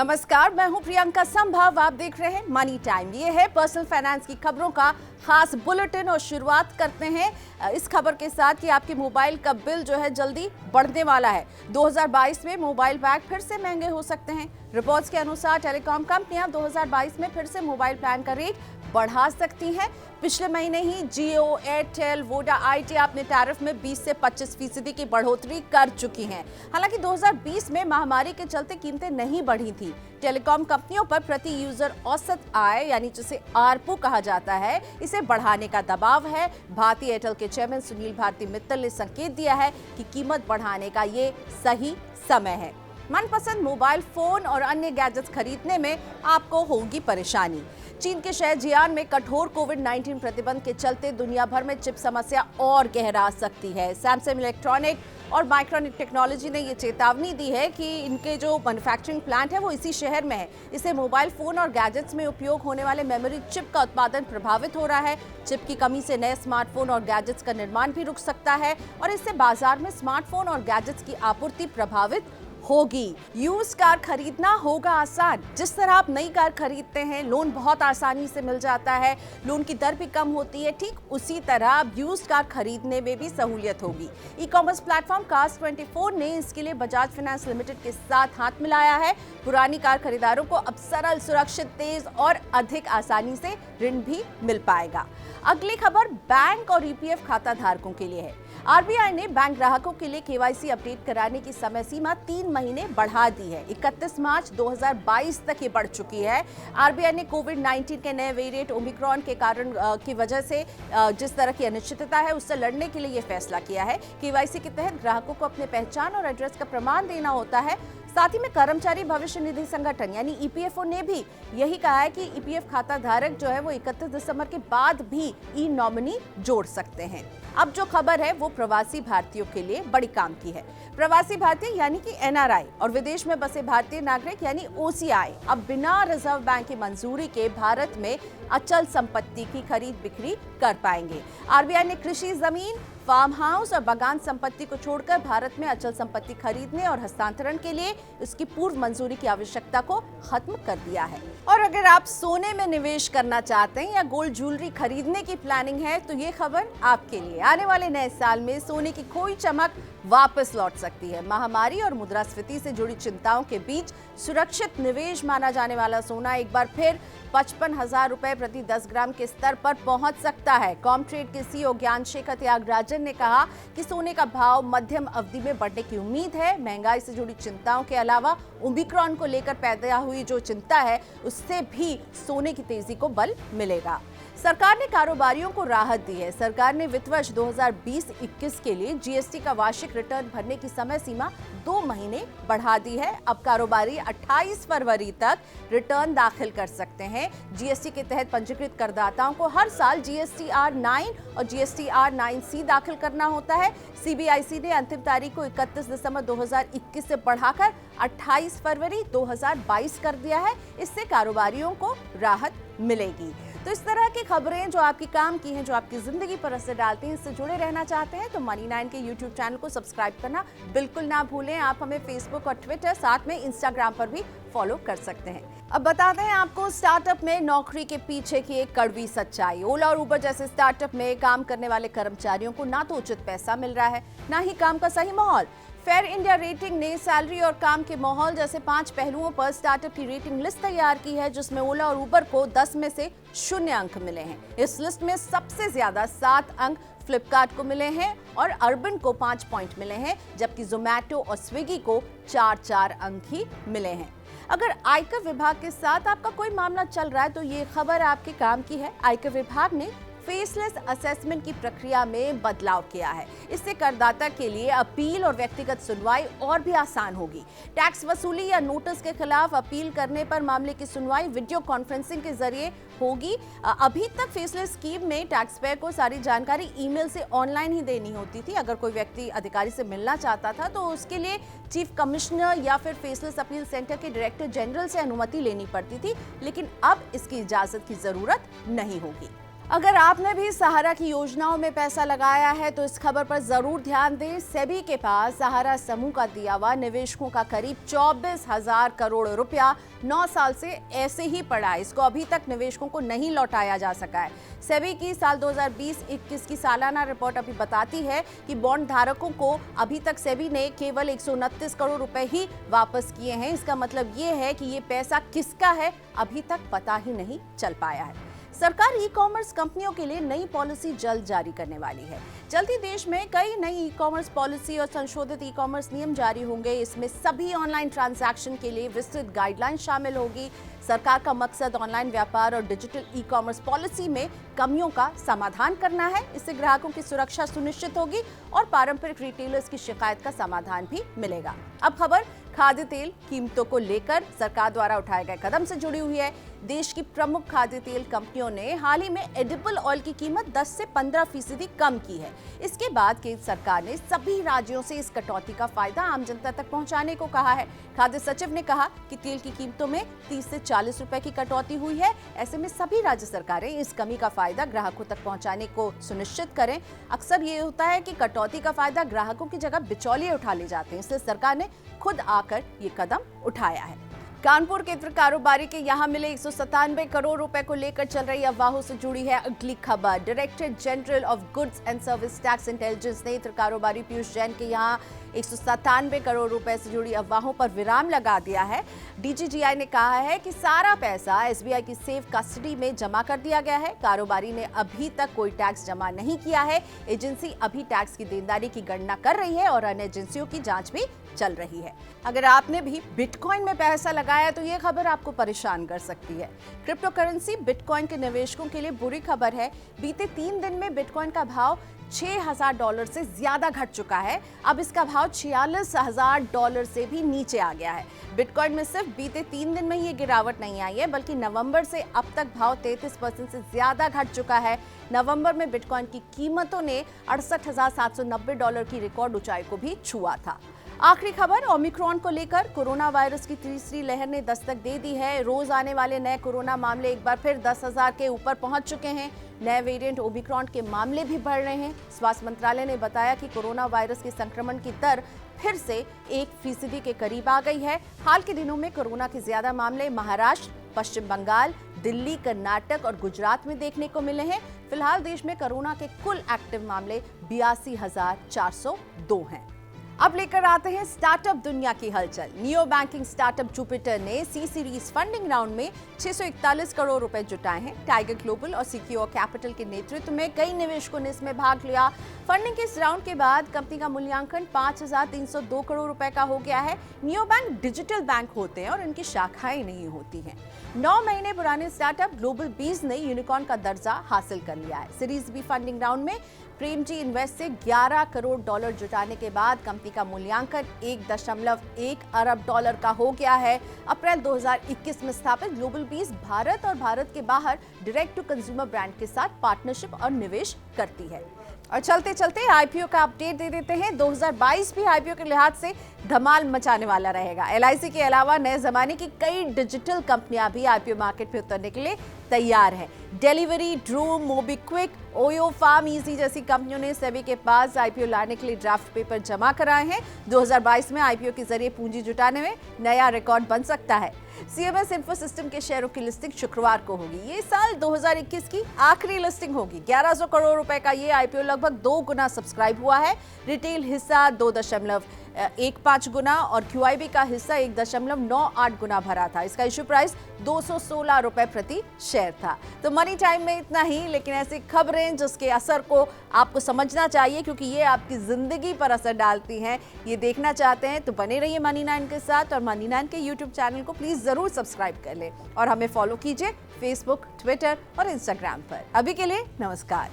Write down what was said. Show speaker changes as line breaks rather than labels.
नमस्कार, मैं हूं प्रियंका संभव। आप देख रहे हैं मनी टाइम। ये है पर्सनल फाइनेंस की खबरों का खास बुलेटिन और शुरुआत करते हैं इस खबर के साथ कि आपके मोबाइल का बिल जो है जल्दी बढ़ने वाला है। 2022 में मोबाइल पैक फिर से महंगे हो सकते हैं। रिपोर्ट्स के अनुसार टेलीकॉम कंपनियां 2022 में फिर से मोबाइल प्लान का रेट बढ़ा सकती हैं। पिछले महीने ही जियो, एयरटेल, वोडा, आइडिया अपने टैरिफ में 20 से 25% की बढ़ोतरी कर चुकी हैं। हालांकि 2020 में महामारी के चलते कीमतें नहीं बढ़ी थी। टेलीकॉम कंपनियों पर प्रति यूजर औसत आय यानी जिसे आरपू कहा जाता है, इसे बढ़ाने का दबाव है। भारती एयरटेल के चेयरमैन सुनील भारती मित्तल ने संकेत दिया है कि कीमत बढ़ाने का ये सही समय है। मनपसंद मोबाइल फोन और अन्य गैजेट्स खरीदने में आपको होगी परेशानी। चीन के शहर जियान में कठोर कोविड-19 प्रतिबंध के चलते दुनिया भर में चिप समस्या और गहरा सकती है। सैमसंग इलेक्ट्रॉनिक और माइक्रोनिक टेक्नोलॉजी ने ये चेतावनी दी है कि इनके जो मैन्युफैक्चरिंग प्लांट है वो इसी शहर में है। इससे मोबाइल फोन और गैजेट्स में उपयोग होने वाले मेमोरी चिप का उत्पादन प्रभावित हो रहा है। चिप की कमी से नए स्मार्टफोन और गैजेट्स का निर्माण भी रुक सकता है और इससे बाजार में स्मार्टफोन और गैजेट्स की आपूर्ति प्रभावित होगी। यूज्ड कार खरीदना होगा आसान। जिस तरह आप नई कार खरीदते हैं, लोन बहुत आसानी से मिल जाता है, लोन की दर भी कम होती है, ठीक उसी तरह अब यूज्ड कार खरीदने में भी सहूलियत होगी। ई कॉमर्स प्लेटफॉर्म Cars24 ने इसके लिए बजाज फाइनेंस लिमिटेड के साथ हाथ मिलाया है। पुरानी कार खरीदारों को अब सरल, सुरक्षित, तेज और अधिक आसानी से ऋण भी मिल पाएगा। अगली खबर बैंक और ईपीएफ खाता धारकों के लिए है। आरबीआई ने बैंक ग्राहकों के लिए केवाईसी अपडेट कराने की समय सीमा 3 महीने बढ़ा दी है। 31 मार्च 2022 तक ये बढ़ चुकी है। आरबीआई ने कोविड-19 के नए वेरिएंट ओमिक्रॉन के कारण की वजह से जिस तरह की अनिश्चितता है उससे लड़ने के लिए ये फैसला किया है। केवाईसी के तहत ग्राहकों को अपने पहचान और एड्रेस का प्रमाण देना होता है। साथ ही में कर्मचारी भविष्य निधि संगठन यानी ईपीएफओ ने भी यही कहा है कि ईपीएफ खाता धारक जो है वो 31 दिसंबर के बाद भी ई नॉमिनी जोड़ सकते हैं। अब जो खबर है वो प्रवासी भारतीयों के लिए बड़ी काम की है। प्रवासी भारतीय यानी कि एनआरआई और विदेश में बसे भारतीय नागरिक यानी ओसीआई अब बिना रिजर्व बैंक की मंजूरी के भारत में अचल संपत्ति की खरीद बिक्री कर पाएंगे। आरबीआई ने कृषि जमीन, फार्म हाउस और बागान संपत्ति को छोड़कर भारत में अचल संपत्ति खरीदने और हस्तांतरण के लिए उसकी पूर्व मंजूरी की आवश्यकता को खत्म कर दिया है। और अगर आप सोने में निवेश करना चाहते हैं या गोल्ड ज्वेलरी खरीदने की प्लानिंग है तो ये खबर आपके लिए। आने वाले नए साल में सोने की खोई चमक वापस लौट सकती है। महामारी और मुद्रास्फीति से जुड़ी चिंताओं के बीच सुरक्षित निवेश माना जाने वाला सोना एक बार फिर 55,000 रुपए प्रति 10 ग्राम के स्तर पर पहुंच सकता है। कॉमट्रेड के सीईओ ज्ञानशेखर त्यागराजन ने कहा कि सोने का भाव मध्यम अवधि में बढ़ने की उम्मीद है। महंगाई से जुड़ी चिंताओं के अलावा ओमिक्रॉन को लेकर पैदा हुई जो चिंता है उससे भी सोने की तेजी को बल मिलेगा। सरकार ने कारोबारियों को राहत दी है। सरकार ने वित्त वर्ष 2020-21 के लिए जीएसटी का वार्षिक रिटर्न भरने की समय सीमा 2 महीने बढ़ा दी है। अब कारोबारी 28 फरवरी तक रिटर्न दाखिल कर सकते हैं। जीएसटी के तहत पंजीकृत करदाताओं को हर साल जीएसटीआर 9 और जीएसटीआर 9C दाखिल करना होता है। सीबीआईसी ने अंतिम तारीख को 31 दिसंबर 2021 से बढ़ाकर 28 फरवरी 2022 कर दिया है। इससे कारोबारियों को राहत मिलेगी। तो इस तरह की खबरें जो आपकी काम की हैं, जो आपकी जिंदगी पर असर डालती हैं, इससे जुड़े रहना चाहते हैं तो मनी 9 के यूट्यूब चैनल को सब्सक्राइब करना बिल्कुल ना भूलें। आप हमें फेसबुक और ट्विटर, साथ में इंस्टाग्राम पर भी फॉलो कर सकते हैं। अब बताते हैं आपको स्टार्टअप में नौकरी के पीछे की एक कड़वी सच्चाई। ओला और उबर जैसे स्टार्टअप में काम करने वाले कर्मचारियों को ना तो उचित पैसा मिल रहा है, ना ही काम का सही माहौल। फेयर इंडिया रेटिंग ने सैलरी और काम के माहौल जैसे 5 पहलुओं पर स्टार्टअप की रेटिंग लिस्ट तैयार की है, जिसमें ओला और उबर को 10 में से 0 अंक मिले हैं। इस लिस्ट में सबसे ज्यादा 7 अंक फ्लिपकार्ट को मिले हैं और अर्बन को 5 पॉइंट मिले हैं, जबकि जोमैटो और स्विगी को 4-4 अंक ही मिले हैं। अगर आयकर विभाग के साथ आपका कोई मामला चल रहा है तो ये खबर आपके काम की है। आयकर विभाग ने फेसलेस असेसमेंट की प्रक्रिया में बदलाव किया है। इससे करदाता के लिए अपील और व्यक्तिगत सुनवाई और भी आसान होगी। टैक्स वसूली या नोटिस के खिलाफ अपील करने पर मामले की सुनवाई वीडियो कॉन्फ्रेंसिंग के जरिए होगी। अभी तक फेसलेस स्कीम में टैक्स पेयर को सारी जानकारी ईमेल से ऑनलाइन ही देनी होती थी। अगर कोई व्यक्ति अधिकारी से मिलना चाहता था तो उसके लिए चीफ कमिश्नर या फिर फेसलेस अपील सेंटर के डायरेक्टर जनरल से अनुमति लेनी पड़ती थी, लेकिन अब इसकी इजाजत की जरूरत नहीं होगी। अगर आपने भी सहारा की योजनाओं में पैसा लगाया है तो इस खबर पर जरूर ध्यान दें। सेबी के पास सहारा समूह का दिया हुआ निवेशकों का करीब 24,000 करोड़ रुपया 9 साल से ऐसे ही पड़ा है। इसको अभी तक निवेशकों को नहीं लौटाया जा सका है। सेबी की साल 2020-21 की सालाना रिपोर्ट अभी बताती है कि बॉन्ड धारकों को अभी तक सेबी ने केवल 129 करोड़ रुपए ही वापस किए हैं। इसका मतलब ये है कि ये पैसा किसका है अभी तक पता ही नहीं चल पाया है। सरकार ई कॉमर्स कंपनियों के लिए नई पॉलिसी जल्द जारी करने वाली है। जल्द ही देश में कई नई ई कॉमर्स पॉलिसी और संशोधित ई कॉमर्स नियम जारी होंगे। इसमें सभी ऑनलाइन ट्रांजैक्शन के लिए विस्तृत गाइडलाइन शामिल होगी। सरकार का मकसद ऑनलाइन व्यापार और डिजिटल ई कॉमर्स पॉलिसी में कमियों का समाधान करना है। इससे ग्राहकों की सुरक्षा सुनिश्चित होगी और पारंपरिक रिटेलर्स की शिकायत का समाधान भी मिलेगा। अब खबर खाद्य तेल कीमतों को लेकर सरकार द्वारा उठाए गए कदम से जुड़ी हुई है। देश की प्रमुख खाद्य तेल कंपनियों ने हाल ही में एडिबल ऑयल की कीमत 10 से 15% कम की है। इसके बाद केंद्र सरकार ने सभी राज्यों से इस कटौती का फायदा आम जनता तक पहुंचाने को कहा है। खाद्य सचिव ने कहा कि तेल की कीमतों में 30 से 40 रुपए की कटौती हुई है। ऐसे में सभी राज्य सरकारें इस कमी का फायदा ग्राहकों तक पहुंचाने को सुनिश्चित करें। अक्सर ये होता है कि कटौती का फायदा ग्राहकों की जगह बिचौलिए उठा ले जाते हैं, इसलिए सरकार ने खुद आकर ये कदम उठाया है। कानपुर के कारोबारी के यहां मिले 197 करोड़ रुपए को लेकर चल रही अफवाहों से जुड़ी है अगली खबर। Director general of goods and service tax intelligence ने कारोबारी पीयूष जैन के यहां 197 करोड़ रुपए से जुड़ी अफवाहों पर विराम लगा दिया है। डीजीजीआई ने कहा है कि सारा पैसा एसबीआई की सेफ कस्टडी में जमा कर दिया गया है। कारोबारी ने अभी तक कोई टैक्स जमा नहीं किया है। एजेंसी अभी टैक्स की देनदारी की गणना कर रही है और अन्य एजेंसियों की जांच भी चल रही है। अगर आपने भी बिटकॉइन में पैसा लगाया तो ये खबर आपको परेशान कर सकती है। क्रिप्टो करेंसी बिटकॉइन के निवेशकों के लिए बुरी खबर है। बीते 3 दिन में बिटकॉइन का भाव $6,000 से ज्यादा घट चुका है। अब इसका भाव $46,000 से भी नीचे आ गया है। बिटकॉइन में सिर्फ बीते 3 दिन में ये गिरावट नहीं आई है, बल्कि नवंबर से अब तक भाव 33% से ज्यादा घट चुका है। नवंबर में बिटकॉइन की कीमतों ने $68,790 की रिकॉर्ड ऊंचाई को भी छुआ था। आखिरी खबर ओमिक्रॉन को लेकर। कोरोना वायरस की तीसरी लहर ने दस्तक दे दी है। रोज आने वाले नए कोरोना मामले एक बार फिर 10,000 के ऊपर पहुंच चुके हैं। नए वेरिएंट ओमिक्रॉन के मामले भी बढ़ रहे हैं। स्वास्थ्य मंत्रालय ने बताया कि कोरोना वायरस के संक्रमण की दर फिर से 1% के करीब आ गई है। हाल के दिनों में कोरोना के ज्यादा मामले महाराष्ट्र, पश्चिम बंगाल, दिल्ली, कर्नाटक और गुजरात में देखने को मिले हैं। फिलहाल देश में कोरोना के कुल एक्टिव मामले 82,402 हैं। अब लेकर आते हैं स्टार्टअप दुनिया की हलचल। नियो बैंकिंग स्टार्टअप जुपिटर ने सी सीरीज फंडिंग राउंड में 641 करोड़ रुपए जुटाए हैं। टाइगर ग्लोबल और सिक्योर कैपिटल के नेतृत्व में कई निवेशकों ने इसमें भाग लिया। फंडिंग के इस राउंड के बाद कंपनी का मूल्यांकन 5,302 करोड़ रुपए का हो गया है। नियो बैंक डिजिटल बैंक होते हैं और इनकी शाखाएं नहीं होती हैं। 9 महीने पुराने स्टार्टअप ग्लोबल बीज ने यूनिकॉर्न का दर्जा हासिल कर लिया है। सीरीज बी फंडिंग राउंड में प्रेमजी इन्वेस्ट से $11 करोड़ जुटाने के बाद कंपनी का मूल्यांकन $1.1 अरब का हो गया है। अप्रैल 2021 में स्थापित ग्लोबल बीज भारत और भारत के बाहर डायरेक्ट टू कंज्यूमर ब्रांड के साथ पार्टनरशिप और निवेश करती है। और चलते चलते आईपीओ का अपडेट दे देते हैं। 2022 भी आईपीओ के लिहाज से धमाल मचाने वाला रहेगा। एलआईसी के अलावा नए जमाने की कई डिजिटल कंपनियां भी आईपीओ मार्केट में उतरने के लिए तैयार हैं। Delhivery, Droom, MobiKwik, OYO, PharmEasy जैसी कंपनियों ने सेबी के पास आईपीओ लाने के लिए ड्राफ्ट पेपर जमा कराए हैं। 2022 में आईपीओ के जरिए पूंजी जुटाने में नया रिकॉर्ड बन सकता है। सीएमएस इंफो सिस्टम के शेयरों की लिस्टिंग शुक्रवार को होगी। ये साल 2021 की आखिरी लिस्टिंग होगी। 1100 करोड़ रुपए का ये आईपीओ लगभग 2 गुना सब्सक्राइब हुआ है। रिटेल हिस्सा 2.15 गुना और क्यूआईबी का हिस्सा 1.98 गुना भरा था। इसका इश्यू प्राइस 216 रुपए प्रति शेयर था। तो मनी टाइम में इतना ही, लेकिन ऐसी खबरें जिसके असर को आपको समझना चाहिए क्योंकि ये आपकी जिंदगी पर असर डालती हैं, ये देखना चाहते हैं तो बने रहिए मनी 9 के साथ। और मनी 9 के यूट्यूब चैनल को प्लीज जरूर सब्सक्राइब कर लें और हमें फॉलो कीजिए फेसबुक, ट्विटर और इंस्टाग्राम पर। अभी के लिए नमस्कार।